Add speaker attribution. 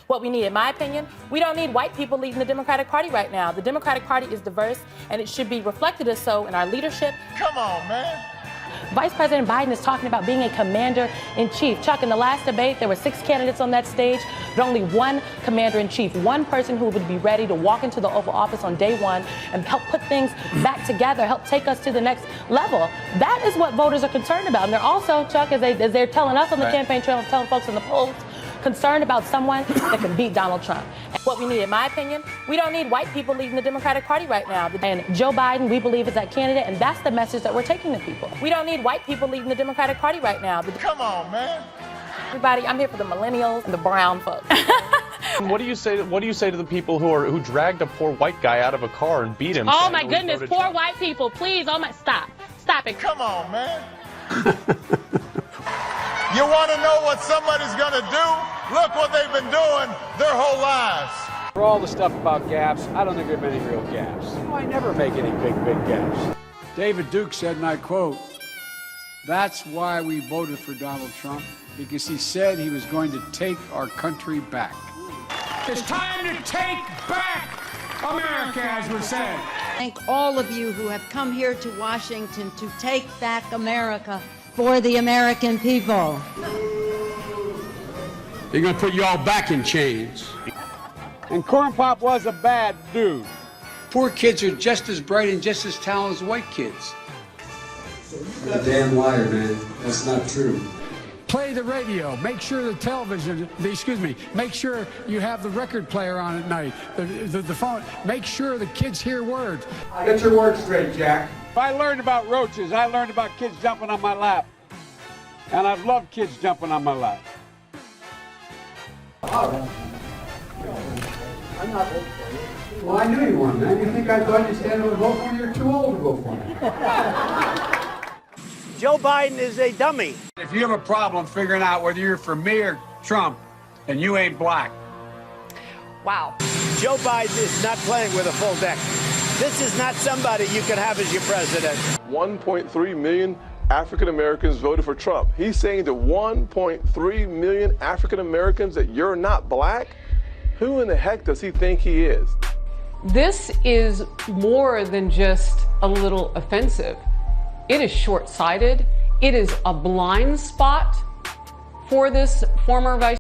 Speaker 1: What we need, in my opinion, we don't need white people leading the Democratic Party right now. The Democratic Party is diverse, and it should be reflected as so in our leadership.
Speaker 2: Come on, man.
Speaker 1: Vice President Biden is talking about being a commander-in-chief. Chuck, in the last debate, there were 6 candidates on that stage, but only one commander-in-chief, one person who would be ready to walk into the Oval Office on day one and help put things back together, help take us to the next level. That is what voters are concerned about. And they're also, Chuck, as they're telling us on the campaign trail, telling folks in the polls, concerned about someone that can beat Donald Trump. What we need, in my opinion, we don't need white people leading the Democratic Party right now. And Joe Biden, we believe, is that candidate, and that's the message that we're taking to people. We don't need white people leading the Democratic Party right now.
Speaker 2: Come on, man.
Speaker 1: Everybody, I'm here for the millennials and the brown folks.
Speaker 3: What do you say to the people who dragged a poor white guy out of a car and beat him?
Speaker 4: Oh my goodness, poor white people, please, stop it.
Speaker 2: Come on, man. You want to know what somebody's going to do? Look what they've been doing their whole lives.
Speaker 5: For all the stuff about gaps, I don't think there have been any real gaps. I never make any big gaps.
Speaker 6: David Duke said, and I quote, "That's why we voted for Donald Trump, because he said he was going to take our country back."
Speaker 7: It's time to take back America, as was said.
Speaker 8: Thank all of you who have come here to Washington to take back America for the American people.
Speaker 6: They're going to put you all back in chains.
Speaker 5: And Corn Pop was a bad dude.
Speaker 6: Poor kids are just as bright and just as talented as white kids. You're a damn liar, man. That's not true.
Speaker 7: Play the radio. Make sure the television, make sure you have the record player on at night, the phone. Make sure the kids hear words.
Speaker 6: Get your words straight, Jack.
Speaker 5: If I learned about roaches, I learned about kids jumping on my lap. And I've loved kids jumping on my lap.
Speaker 6: I'm not voting for you. Well, I knew you weren't, man. You think I thought you'd stand up and vote for me? You're too old to vote for me.
Speaker 9: Joe Biden is a dummy.
Speaker 6: If you have a problem figuring out whether you're for me or Trump, then you ain't black.
Speaker 9: Wow. Joe Biden is not playing with a full deck. This is not somebody you can have as your president.
Speaker 10: 1.3 million African Americans voted for Trump. He's saying to 1.3 million African Americans that you're not black? Who in the heck does he think he is?
Speaker 11: This is more than just a little offensive. It is short-sighted. It is a blind spot for this former vice